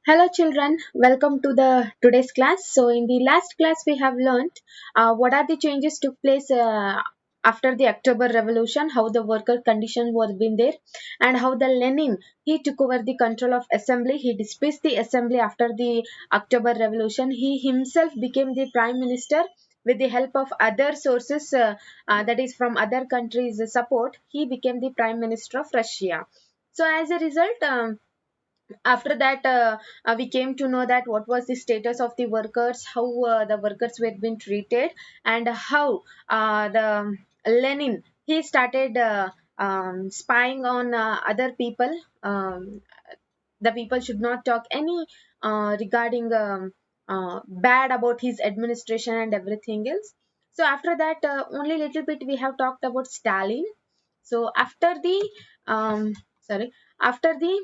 Hello children, welcome to the today's class. So in the last class we have learned what are the changes took place after the October Revolution, how the worker condition was been there, and how the Lenin he took over the control of assembly. He dismissed the assembly after the October Revolution. He himself became the prime minister with the help of other sources, that is from other countries' support. He became the prime minister of Russia. So as a result. After that we came to know that what was the status of the workers, how the workers were being treated, and how the Lenin he started spying on other people. The people should not talk any regarding bad about his administration and everything else. So after that only little bit we have talked about Stalin. So after the um, sorry after the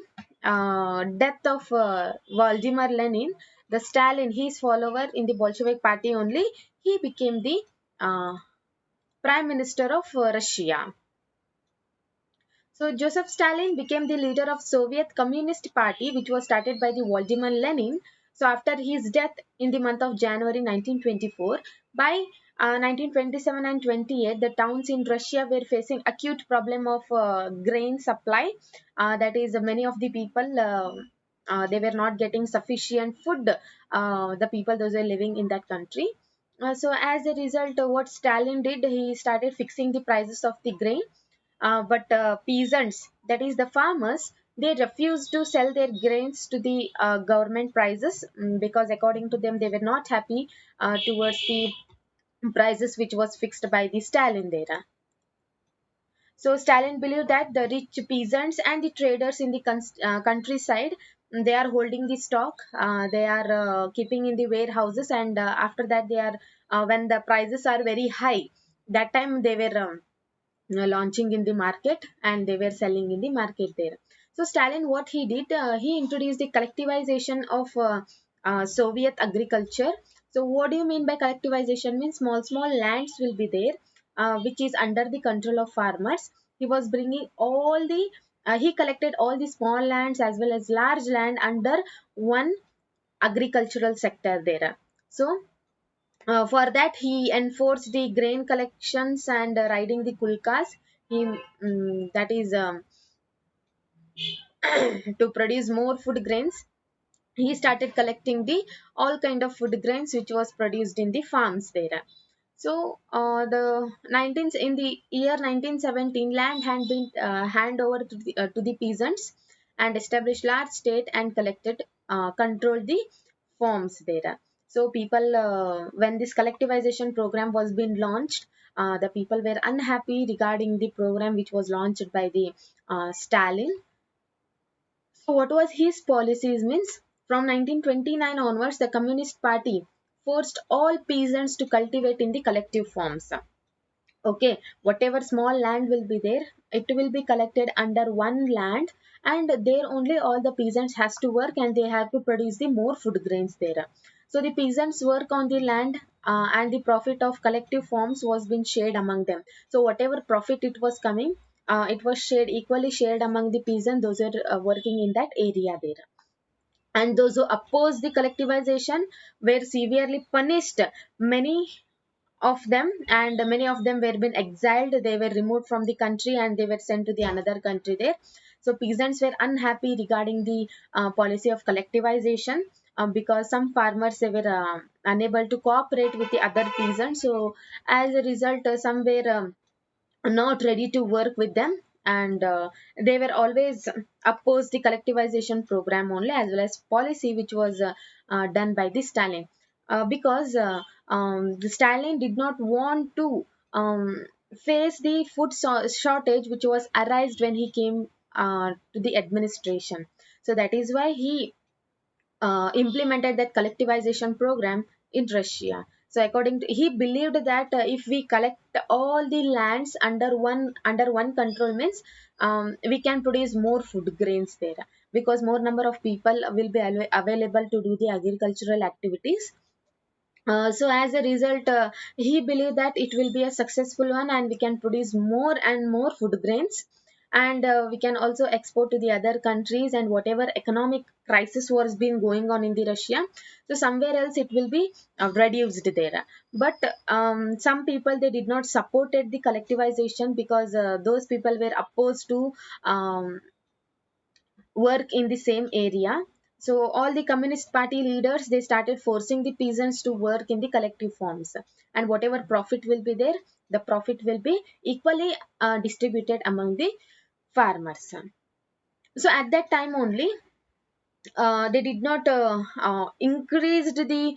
death of Vladimir Lenin, the Stalin, his follower in the Bolshevik party only, he became the uh, prime minister of Russia. So Joseph Stalin became the leader of Soviet Communist Party, which was started by the Vladimir Lenin. So after his death in the month of January 1924, by 1927 and 28, the towns in Russia were facing acute problem of grain supply. That is, many of the people they were not getting sufficient food. The people those were living in that country. So as a result, what Stalin did, he started fixing the prices of the grain, but peasants, that is the farmers, they refused to sell their grains to the government prices, because according to them they were not happy towards the prices which was fixed by the Stalin there. So Stalin believed that the rich peasants and the traders in the countryside, they are holding the stock, they are keeping in the warehouses, and after that they are when the prices are very high, that time they were launching in the market and they were selling in the market there. So Stalin, what he did, he introduced the collectivization of Soviet agriculture. So what do you mean by collectivization? Means small small lands will be there, which is under the control of farmers. He was bringing all the he collected all the small lands as well as large land under one agricultural sector there. So for that, he enforced the grain collections and riding the kulkas. He that is to produce more food grains. He started collecting the all kind of food grains which was produced in the farms there. So the 19th in the year 1917, land had been hand over to the peasants and established large state and collected controlled the farms there. So people, when this collectivization program was being launched, the people were unhappy regarding the program which was launched by the Stalin. So what was his policies means, from 1929 onwards, the Communist Party forced all peasants to cultivate in the collective forms. Okay, whatever small land will be there, it will be collected under one land, and there only all the peasants has to work and they have to produce the more food grains there. So the peasants work on the land, and the profit of collective farms was being shared among them. So whatever profit it was coming, it was shared equally shared among the peasants those are working in that area there. And those who opposed the collectivization were severely punished. Many of them, and many of them were been exiled, they were removed from the country and they were sent to the another country there. So peasants were unhappy regarding the policy of collectivization, because some farmers they were unable to cooperate with the other peasants. So as a result, some were not ready to work with them, and they were always opposed the collectivization program only, as well as policy which was done by the Stalin, because the Stalin did not want to face the food shortage which was arised when he came to the administration. So that is why he implemented that collectivization program in Russia. So according to, he believed that if we collect all the lands under one control means, we can produce more food grains there, because more number of people will be available to do the agricultural activities. So as a result, he believed that it will be a successful one and we can produce more and more food grains. and we can also export to the other countries, and whatever economic crisis was been going on in the Russia, so somewhere else it will be reduced there. But some people, they did not supported the collectivization, because those people were opposed to um, work in the same area. So all the communist party leaders, they started forcing the peasants to work in the collective forms, and whatever profit will be there, the profit will be equally distributed among the farmers. So at that time only, they did not increased the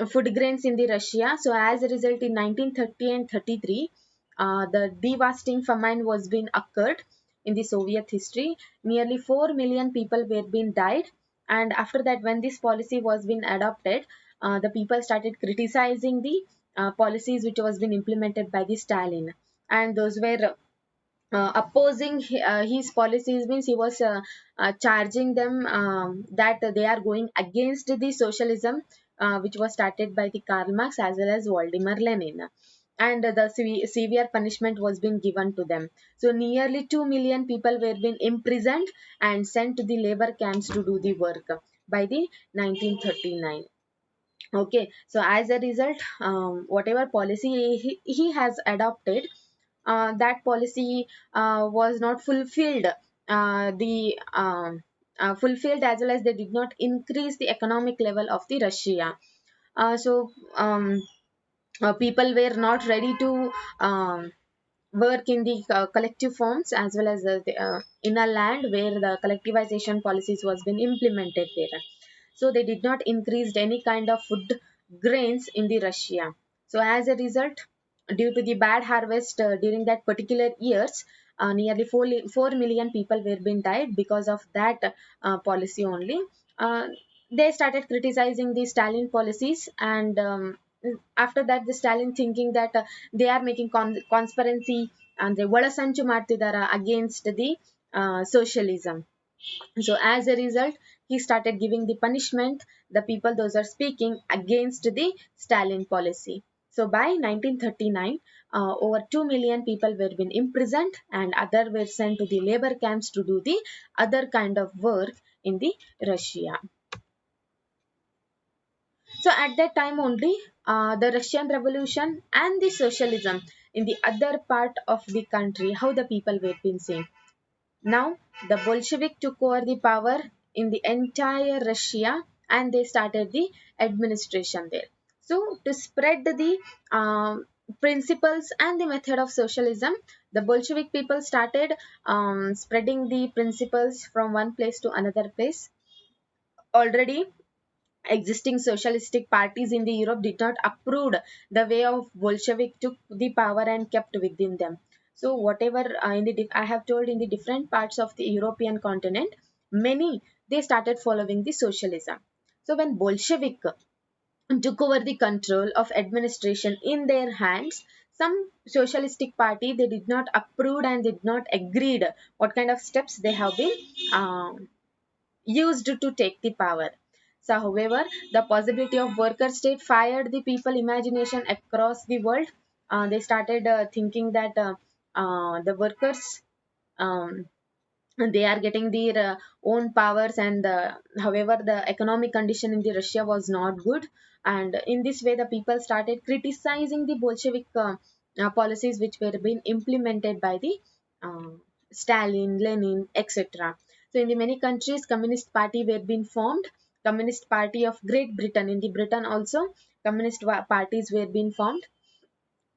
food grains in the Russia. So as a result, in 1930 and 33, the devastating famine was being occurred in the Soviet history. Nearly 4 million people were being died. And after that, when this policy was being adopted, the people started criticizing the policies which was being implemented by the Stalin. And those were opposing his policies, means he was charging them that they are going against the socialism which was started by the Karl Marx as well as Vladimir Lenin, and the severe punishment was being given to them. So nearly 2 million people were being imprisoned and sent to the labor camps to do the work by the 1939. Okay, so as a result, whatever policy he has adopted, that policy was not fulfilled. The fulfilled, as well as they did not increase the economic level of the Russia. So people were not ready to work in the collective forms, as well as in a land where the collectivization policies was been implemented there. So they did not increase any kind of food grains in the Russia. So as a result, due to the bad harvest during that particular years, nearly 4 million people were being died because of that policy only. uh, they started criticizing the Stalin policies, and after that the Stalin thinking that they are making conspiracy ಅಂದ್ರೆ ಒಳಸಂಚು ಮಾಡ್ತಿದಾರ against the socialism. So as a result, he started giving the punishment the people those are speaking against the Stalin policy. So by 1939, over 2 million people were been imprisoned, and other were sent to the labor camps to do the other kind of work in the Russia. So at that time only, the Russian Revolution and the socialism in the other part of the country, how the people were been seeing. Now the Bolshevik took over the power in the entire Russia, and they started the administration there. So to spread the principles and the method of socialism, the Bolshevik people started spreading the principles from one place to another place. Already existing socialistic parties in the Europe did not approve the way of Bolshevik took the power and kept within them. So whatever I have told, in the different parts of the European continent, many, they started following the socialism. So when Bolshevik took over the control of administration in their hands, some socialistic party, they did not approve and did not agreed what kind of steps they have been used to take the power. So, however, the possibility of worker state fired the people imagination across the world. They started thinking that the workers, um, they are getting their own powers, and however the economic condition in the Russia was not good, and in this way the people started criticizing the Bolshevik policies which were being implemented by the uh, Stalin, Lenin, etc. So in the many countries, communist party were being formed. Communist party of Great Britain, in the Britain also communist parties were being formed.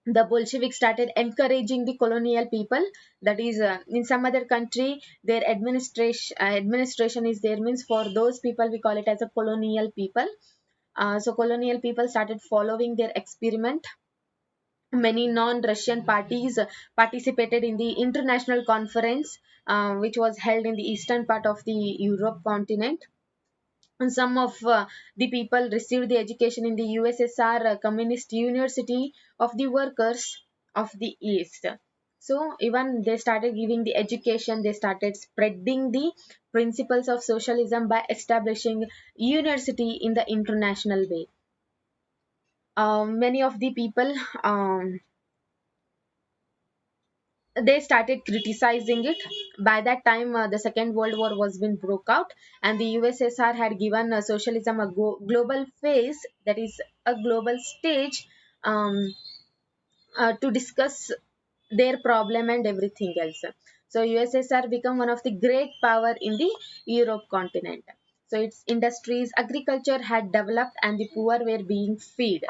The Bolsheviks started encouraging the colonial people. That is, in some other country, their administration is there, means for those people we call it as a colonial people. So colonial people started following their experiment. Many non-Russian parties participated in the international conference, which was held in the eastern part of the Europe continent. And some of the people received the education in the USSR Communist University of the Workers of the East. So even they started giving the education, they started spreading the principles of socialism by establishing university in the international way. Many of the people, um, they started criticizing it. By that time, the Second World War was been broke out, and the USSR had given socialism a global face, that is a global stage, um, to discuss their problem and everything else. So USSR become one of the great power in the Europe continent. So its industries, agriculture had developed, and the poor were being fed.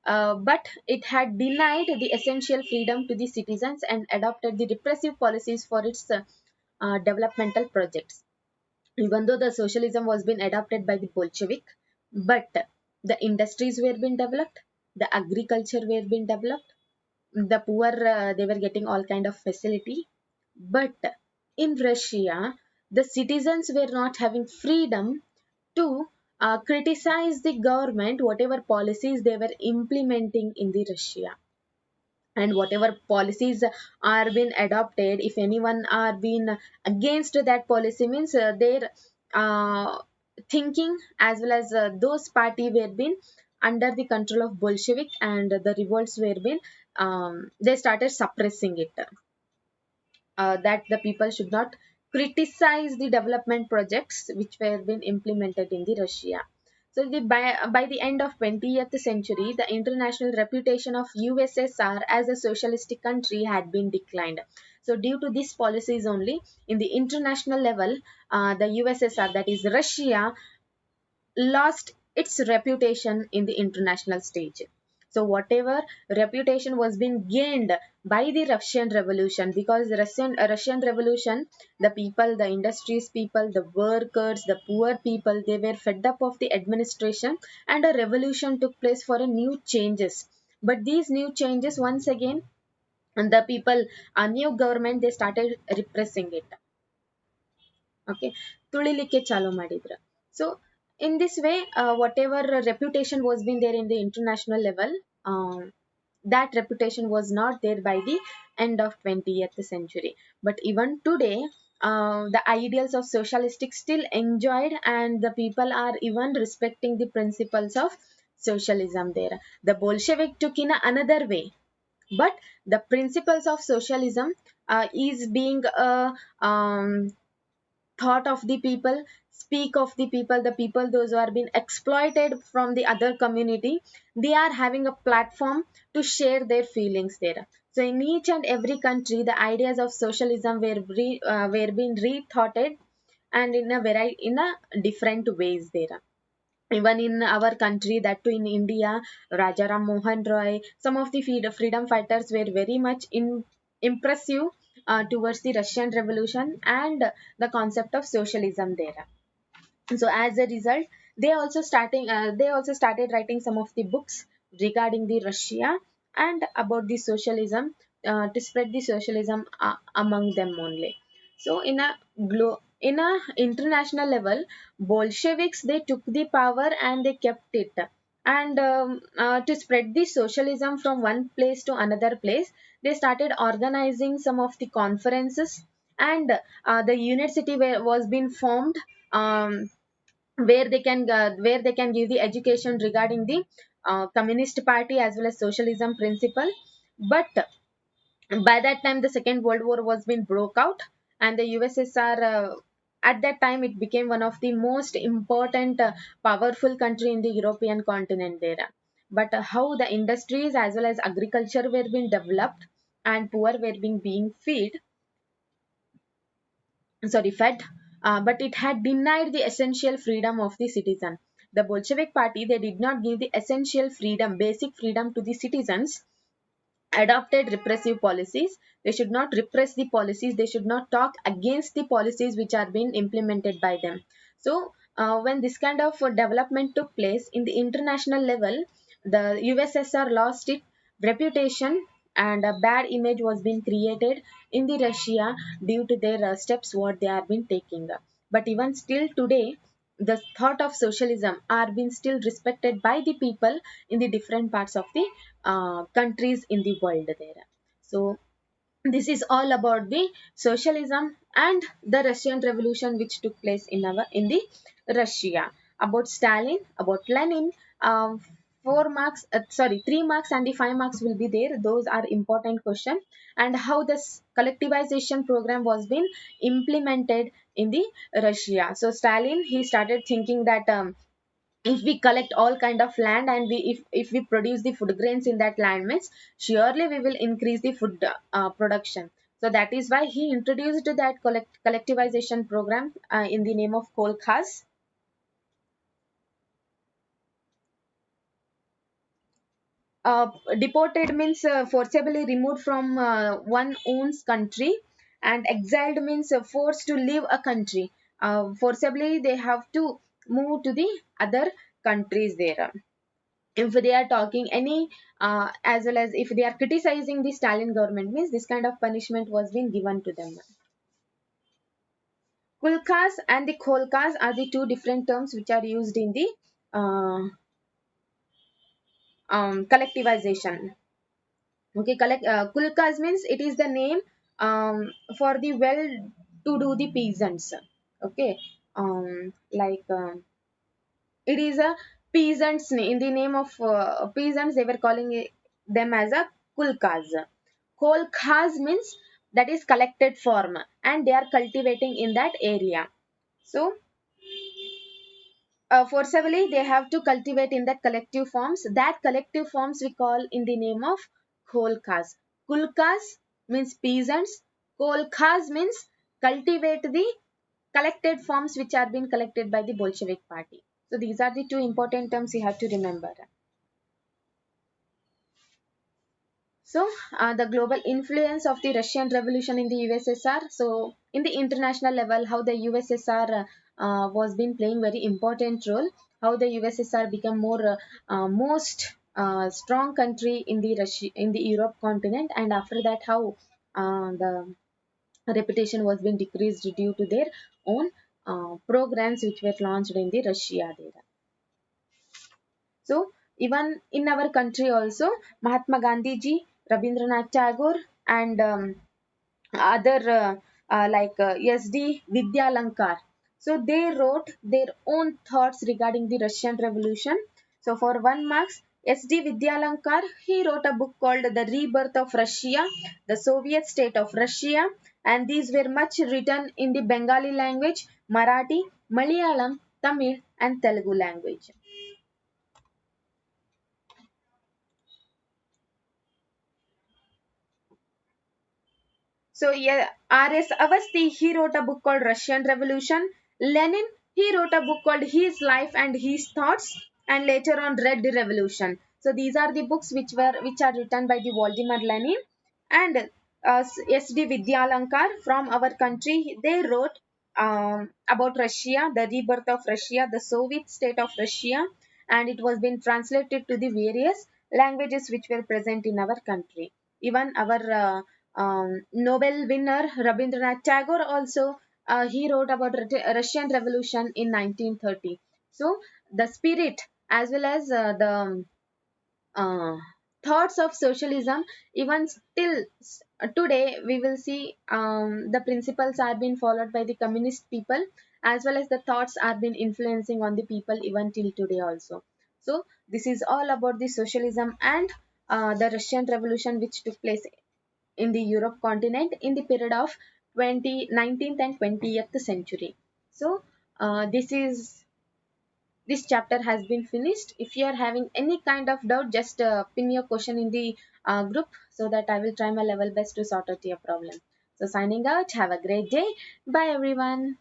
But it had denied the essential freedom to the citizens and adopted the repressive policies for its developmental projects. Even though the socialism was being adopted by the Bolshevik, but the industries were being developed, the agriculture were being developed, the poor they were getting all kind of facility. But in Russia, the citizens were not having freedom to criticize the government, whatever policies they were implementing in the Russia, and whatever policies are being adopted. If anyone are being against that policy, means their uh, thinking as well as those party were being under the control of Bolshevik, and the revolts were being they started suppressing it, that the people should not criticize the development projects which were being implemented in the Russia. So by the end of 20th century, the international reputation of USSR as a socialistic country had been declined. So due to these policies only, in the international level, the USSR, that is Russia, lost its reputation in the international stage. So whatever reputation was being gained by the Russian Revolution, because the Russian Revolution, the people, the industries people, the workers, the poor people, they were fed up of the administration, and a revolution took place for a new changes. But these new changes, once again, and the people, a new government, they started repressing it. Okay, ತುಳಿಲಿಕ್ಕೆ ಚಾಲು ಮಾಡಿದ್ರು. So in this way, whatever reputation was been there in the international level, um, that reputation was not there by the end of 20th century. But even today, the ideals of socialistic still enjoyed, and the people are even respecting the principles of socialism there. The Bolshevik took in another way, but the principles of socialism is being um, thought of the people, speak of the people those who are being exploited from the other community, they are having a platform to share their feelings there. So in each and every country, the ideas of socialism were being rethoughted, and in a very in a different ways there. Even in our country, that too in India, Rajaram Mohan Roy, some of the freedom fighters were very much impressive towards the Russian Revolution and the concept of socialism there. So as a result, they also started writing some of the books regarding the Russia and about the socialism, to spread the socialism among them only. So in a international level, Bolsheviks, they took the power and they kept it, and to spread the socialism from one place to another place, they started organizing some of the conferences, and the university was being formed, um, where they can give the education regarding the communist party as well as socialism principle. But by that time, the Second World War was been broke out, and the USSR, at that time, it became one of the most important powerful country in the European continent there. But how the industries as well as agriculture were being developed, and poor were being fed, but it had denied the essential freedom of the citizen. The Bolshevik party, they did not give the essential freedom, basic freedom to the citizens, adopted repressive policies. They should not repress the policies, they should not talk against the policies which are being implemented by them. So when this kind of development took place in the international level, the USSR lost its reputation, and a bad image was being created in the Russia due to their steps what they have been taking. But even still today, the thought of socialism are being still respected by the people in the different parts of the countries in the world there. So this is all about the socialism and the Russian Revolution which took place in the Russia. About Stalin, about Lenin, 4 marks, 3 marks and the 5 marks will be there. Those are important question. And how this collectivization program was been implemented in the Russia. So Stalin, he started thinking that if we collect all kind of land and if we produce the food grains in that land means surely we will increase the food production. So that is why he introduced that collectivization program in the name of kolkhas. uh, Deported means forcibly removed from one owns country, and exiled means forced to leave a country. Forcibly they have to move to the other countries there. If they are talking any as well as if they are criticizing the Stalin government means this kind of punishment was being given to them. Kulkas and the kholkas are the two different terms which are used in the uh, collectivization. Okay, kulkas means it is the name for the well to do the peasants. Okay, like it is a peasants in the name of peasants they were calling them as a kulkas. Kolkhas means that is collected form and they are cultivating in that area. So forcibly they have to cultivate in that collective forms. That collective forms we call in the name of kolkhas. Kulkas means peasants. Kolkhas means cultivate the collected forms which are being collected by the Bolshevik party. So these are the two important terms you have to remember. So, the global influence of the Russian Revolution in the USSR. So, in the international level, how the USSR was been playing very important role. How the USSR become more most strong country in the Russia in the Europe continent, and after that, how the reputation was being decreased due to their own programs which were launched in the Russia there. So even in our country also, Mahatma Gandhi ji, Rabindranath Tagore, and other SD Vidyalankar. So they wrote their own thoughts regarding the Russian Revolution. So for 1 marks, SD Vidyalankar, he wrote a book called The Rebirth of Russia, the Soviet State of Russia, and these were much written in the Bengali language, Marathi, Malayalam, Tamil, and Telugu language. So yeah, R.S. Avasti, he wrote a book called Russian Revolution. Lenin, he wrote a book called His Life and His Thoughts, and later on Red Revolution. So these are the books which are written by the Vladimir Lenin and S.D. Vidyalankar from our country. They wrote about Russia, the rebirth of Russia, the Soviet state of Russia, and it was been translated to the various languages which were present in our country. Even our Nobel winner Rabindranath Tagore also he wrote about Russian Revolution in 1930. So the spirit as well as the uh, thoughts of socialism even still today we will see the principles are being followed by the communist people as well as the thoughts are being influencing on the people even till today also. So this is all about the socialism and the Russian Revolution which took place in the Europe continent in the period of 19th and 20th century. So this chapter has been finished. If you are having any kind of doubt, just pin your question in the group so that I will try my level best to sort out your problem. So signing out. Have a great day. Bye everyone.